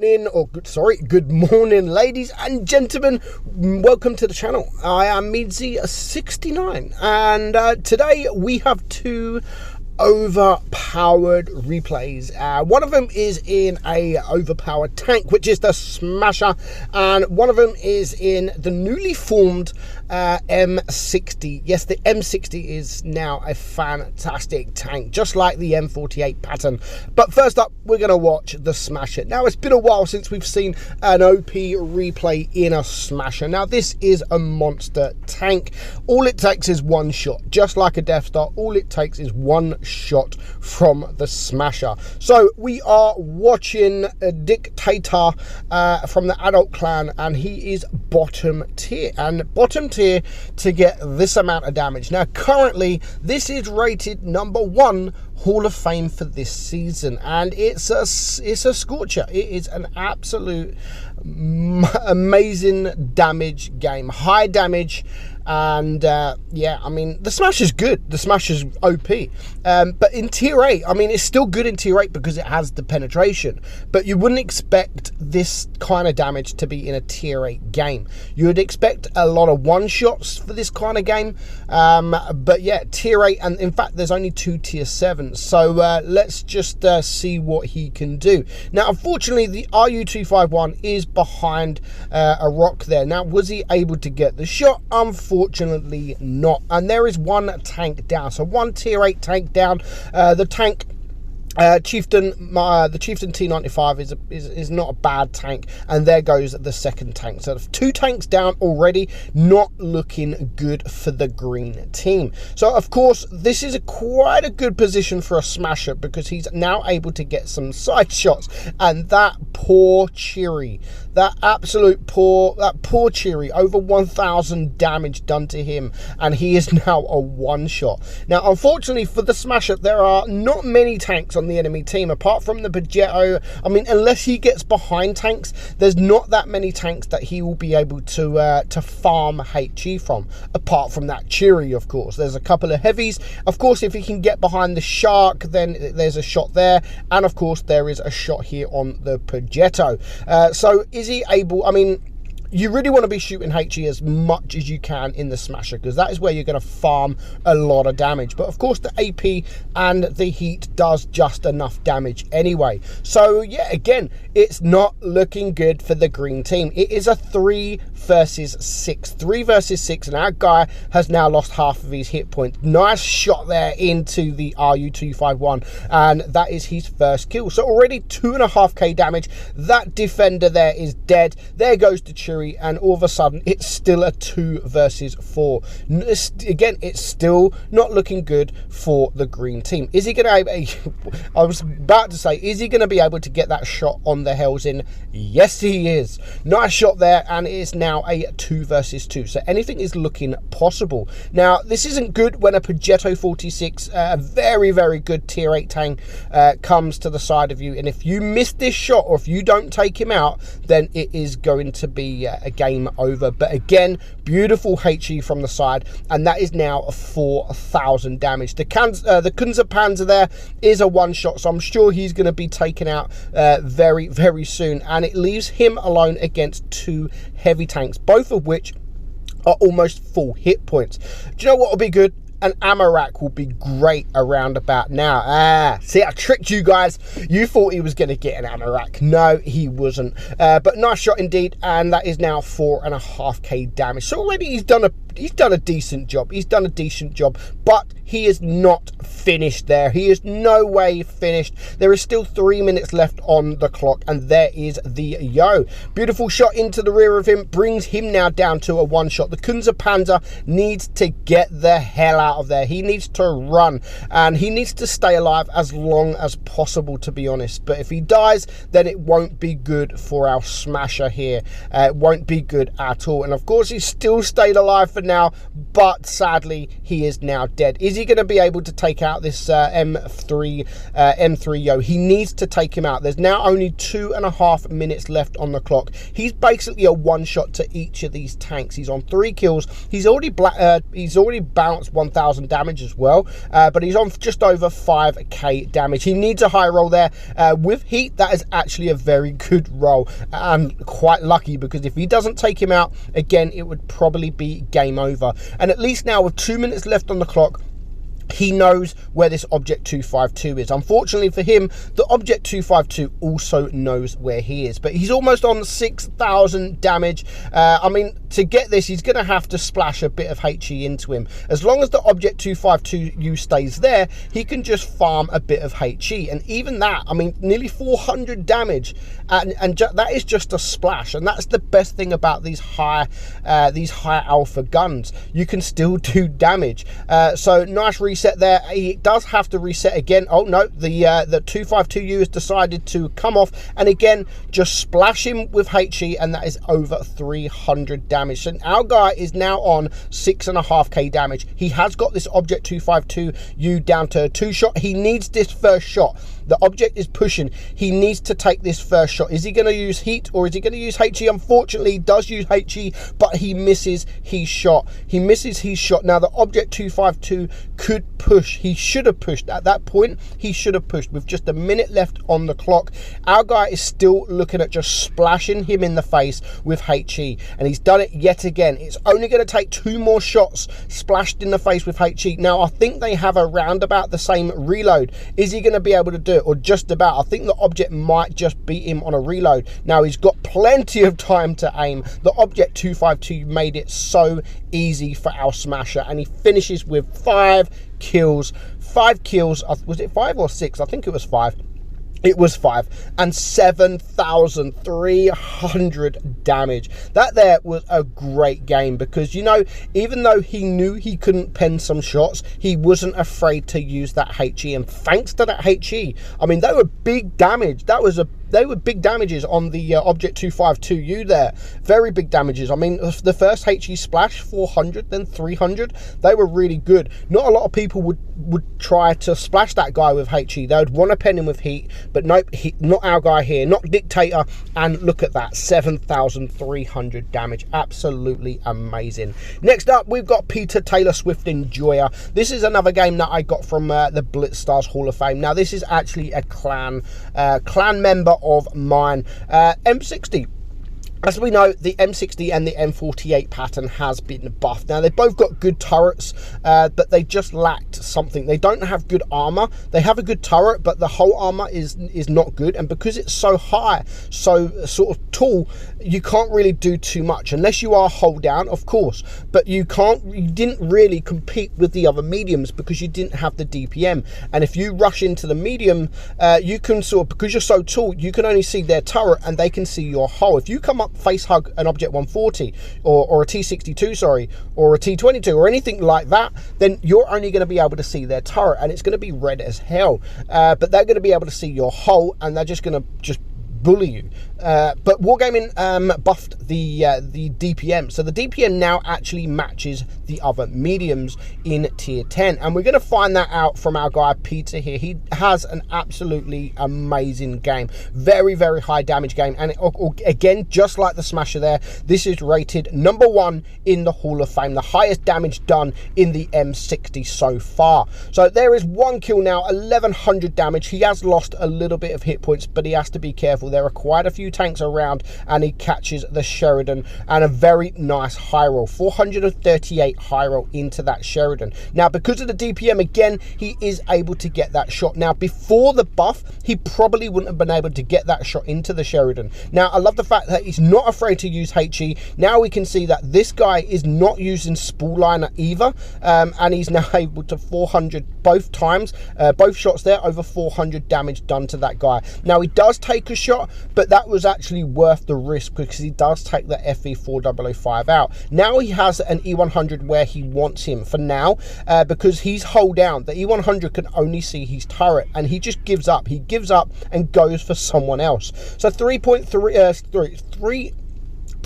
Good morning, ladies and gentlemen. Welcome to the channel. I am meadsyreplays, and today we have two overpowered replays. One of them is in a overpowered tank, which is the Smasher, and one of them is in the newly formed M60. Yes, the M60 is now a fantastic tank, just like the M48 pattern. But first up, we're going to watch the Smasher. Now, it's been a while since we've seen an OP replay in a Smasher. Now, this is a monster tank. All it takes is one shot, just like a Death Star. All it takes is one shot from the Smasher. So we are watching a Dictator from the Adult Clan, and he is bottom tier, and bottom tier to get this amount of damage. Now currently this is rated #1 Hall of Fame for this season, and it's a scorcher. It is an absolute amazing damage game, high damage. And yeah, I mean, the Smash is good. The Smash is OP. But in tier 8, I mean, it's still good in tier 8 because it has the penetration. But you wouldn't expect this kind of damage to be in a tier 8 game. You would expect a lot of one-shots for this kind of game. But yeah, tier 8, and in fact, there's only 2 tier 7s. So let's just see what he can do. Now, unfortunately, the RU-251 is behind a rock there. Now, was he able to get the shot? Unfortunately not, and there is one tank down, so one tier 8 tank down. The tank Chieftain, the Chieftain T95 is not a bad tank, and there goes the second tank. So 2 tanks down already, not looking good for the green team. So of course this is quite a good position for a Smasher, because he's now able to get some side shots, and that poor Cheery, that poor Cheery, over 1,000 damage done to him, and he is now a one-shot. Now unfortunately for the Smasher, there are not many tanks on the enemy team apart from the Progetto. I mean, unless he gets behind tanks, there's not that many tanks that he will be able to farm HE from, apart from that Cheery. Of course, there's a couple of heavies. Of course, if he can get behind the Shark, then there's a shot there, and of course there is a shot here on the Progetto. So is he able, I mean, you really want to be shooting HE as much as you can in the Smasher, because that is where you're going to farm a lot of damage. But of course the AP and the heat does just enough damage anyway. So yeah, again, it's not looking good for the green team. It is a 3 versus 6, and our guy has now lost half of his hit points. Nice shot there into the RU-251, and that is his first kill. So already 2.5k damage. That defender there is dead. There goes the Cheery, and all of a sudden it's still a 2 versus 4. Again, it's still not looking good for the green team. Is he going to I was about to say, is he going to be able to get that shot on the Hell's-In? Yes, he is. Nice shot there, and it is now a 2 versus 2. So anything is looking possible. Now, this isn't good when a Progetto 46, a very, very good tier 8 tank, comes to the side of you. And if you miss this shot, or if you don't take him out, then it is going to be a game over. But again, beautiful HE from the side, and that is now a 4,000 damage. The Kunze Panzer there is a one-shot, so I'm sure he's going to be taken out very, very soon, and it leaves him alone against 2 heavy tanks, both of which are almost full hit points. Do you know what will be good? An ammo rack will be great around about now. See, I tricked you guys. You thought he was going to get an ammo rack. No, he wasn't. But nice shot indeed, and that is now 4.5k damage. So already he's done a decent job. He's done a decent job, but he is not finished there. He is no way finished. There is still 3 minutes left on the clock, and there is the Yo. Beautiful shot into the rear of him, brings him now down to a one-shot. The Kunze Panzer needs to get the hell out of there. He needs to run, and he needs to stay alive as long as possible, to be honest. But if he dies, then it won't be good for our Smasher here. It won't be good at all. And of course, he's still stayed alive for now, but sadly he is now dead. Is he going to be able to take out this M3Yo? He needs to take him out. There's now only 2.5 minutes left on the clock. He's basically a one-shot to each of these tanks. He's on 3 kills. He's already bounced 1,000 damage as well, but he's on just over 5k damage. He needs a high roll there. With heat, that is actually a very good roll, and quite lucky, because if he doesn't take him out again, it would probably be game over. And at least now, with 2 minutes left on the clock, he knows where this Object 252 is. Unfortunately for him, the Object 252 also knows where he is, but he's almost on 6,000 damage. I mean, to get this, he's going to have to splash a bit of HE into him. As long as the Object 252U stays there, he can just farm a bit of HE, and even that, I mean, nearly 400 damage, and that is just a splash. And that's the best thing about these high alpha guns. You can still do damage. So nice reset there. He does have to reset again. Oh no, the 252U has decided to come off, and again just splash him with HE, and that is over 300 damage. So our guy is now on 6.5k damage. He has got this Object 252U down to a 2-shot. He needs this first shot. The object is pushing. He needs to take this first shot. Is he going to use heat, or is he going to use HE? Unfortunately, he does use HE, but he misses his shot. He misses his shot. Now, the Object 252 could push. He should have pushed. At that point, he should have pushed. With just a minute left on the clock, our guy is still looking at just splashing him in the face with HE, and he's done it yet again. It's only going to take 2 more shots splashed in the face with HE. Now, I think they have around about the same reload. Is he going to be able to do it, or just about? I think the object might just beat him on a reload. Now, he's got plenty of time to aim. The Object 252 made it so easy for our smasher, and he finishes with 5 kills. 5 kills. Was it 5 or 6? I think it was 5. It was 5, and 7,300 damage. That there was a great game, because, you know, even though he knew he couldn't pen some shots, he wasn't afraid to use that HE, and thanks to that HE, I mean, they were big damage. They were big damages on the Object 252U there. Very big damages. I mean, the first HE splash, 400, then 300. They were really good. Not a lot of people would try to splash that guy with HE. They would want to pen him with heat, but nope, not our guy here. Not Dictator. And look at that, 7,300 damage. Absolutely amazing. Next up, we've got Peter Taylor Swift Enjoyer. This is another game that I got from the Blitzstars Hall of Fame. Now, this is actually a clan member of mine, M60. As we know, the M60 and the M48 pattern has been buffed. Now, they've both got good turrets, but they just lacked something. They don't have good armor. They have a good turret, but the whole armor is not good. And because it's so high, so sort of tall, you can't really do too much, unless you are hold down, of course. But you didn't really compete with the other mediums, because you didn't have the DPM. And if you rush into the medium, you can because you're so tall, you can only see their turret, and they can see your hull. If you come up face hug an Object 140 or a T62, sorry, or a T22 or anything like that, then you're only going to be able to see their turret, and it's going to be red as hell. But they're going to be able to see your hull, and they're just going to bully you. But Wargaming buffed the DPM, so the DPM now actually matches the other mediums in tier 10, and we're going to find that out from our guy Peter here. He has an absolutely amazing game, very, very high damage game, and again, just like the Smasher there, this is rated #1 in the Hall of Fame, the highest damage done in the M60 so far. So there is 1 kill now, 1,100 damage. He has lost a little bit of hit points, but he has to be careful. There are quite a few tanks around, and he catches the Sheridan, and a very nice high roll, 438 high roll into that Sheridan. Now, because of the DPM, again, he is able to get that shot. Now, before the buff, he probably wouldn't have been able to get that shot into the Sheridan. Now, I love the fact that he's not afraid to use HE. Now we can see that this guy is not using spool liner either, and he's now able to 400 both times, both shots there, over 400 damage done to that guy. Now, he does take a shot, but that was actually worth the risk, because he does take the FE4005 out. Now he has an E100 where he wants him for now, because he's hold down. The E100 can only see his turret, and he just gives up. He gives up and goes for someone else. So 3.3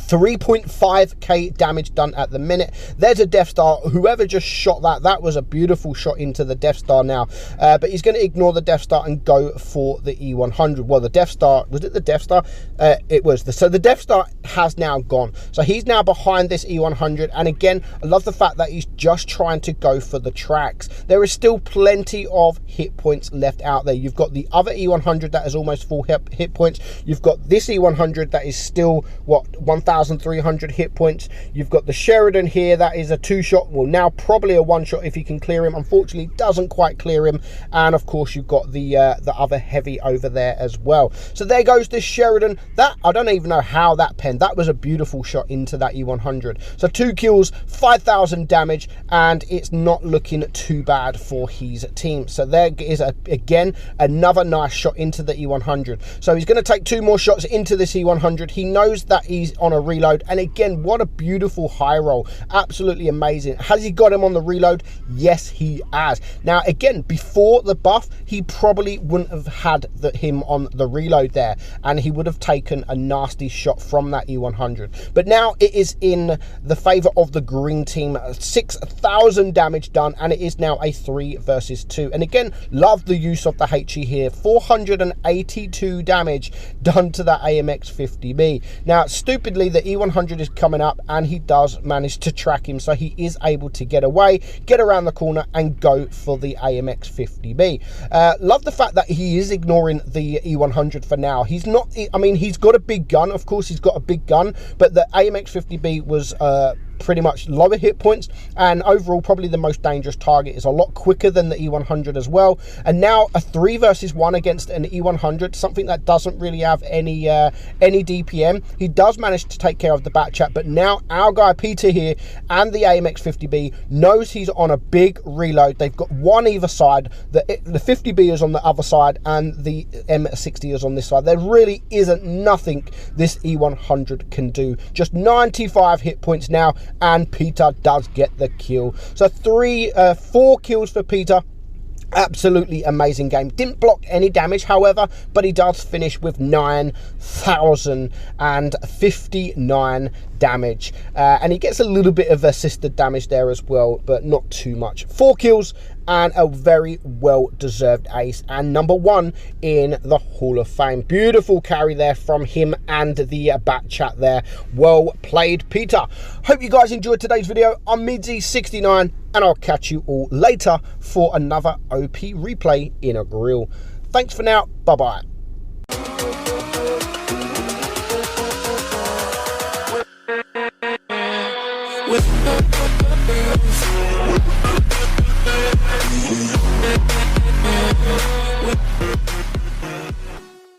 3.5k damage done at the minute. There's a Death Star. Whoever just shot that was a beautiful shot into the Death Star now. But he's going to ignore the Death Star and go for the E100. Well, the Death Star, was it the Death Star? It was. So the Death Star has now gone. So he's now behind this E100. And again, I love the fact that he's just trying to go for the tracks. There is still plenty of hit points left out there. You've got the other E100 that is almost full hit points. You've got this E100 that is still, what, 1,300 hit points. You've got the Sheridan here that is a 2-shot, well, now probably a 1-shot if you can clear him. Unfortunately, doesn't quite clear him. And of course, you've got the other heavy over there as well. So there goes this Sheridan. That, I don't even know how that penned. That was a beautiful shot into that E100. So 2 kills, 5,000 damage, and it's not looking too bad for his team. So there is, again, another nice shot into the E100. So he's going to take 2 more shots into this E100. He knows that he's on a reload. And again, what a beautiful high roll. Absolutely amazing. Has he got him on the reload? Yes, he has. Now, again, before the buff, he probably wouldn't have had him on the reload there. And he would have taken a nasty shot from that E100. But now it is in the favor of the green team. 6,000 damage done. And it is now a 3 versus 2. And again, love the use of the HE here. 482 damage done to that AMX 50B. Now, stupidly, the E100 is coming up and he does manage to track him. So he is able to get away, get around the corner and go for the AMX 50B. Love the fact that he is ignoring the E100 for now. He's not, I mean, he's got a big gun. Of course, he's got a big gun, but the AMX 50B was pretty much lower hit points, and overall probably the most dangerous target. Is a lot quicker than the E100 as well. And now a 3 versus 1 against an E100, something that doesn't really have any DPM. He does manage to take care of the back chat, but now our guy Peter here and the AMX 50B knows he's on a big reload. They've got one either side. The 50B is on the other side and the M60 is on this side. There really isn't nothing this E100 can do. Just 95 hit points now, and Peter does get the kill. So 4 kills for Peter. Absolutely amazing game. Didn't block any damage, however, but he does finish with 9,059 damage. And he gets a little bit of assisted damage there as well, but not too much. 4 kills and a very well-deserved ace, and #1 in the Hall of Fame. Beautiful carry there from him and the back chat there. Well played, Peter. Hope you guys enjoyed today's video. I'm meadsy69, and I'll catch you all later for another OP replay in a grill. Thanks for now. Bye-bye.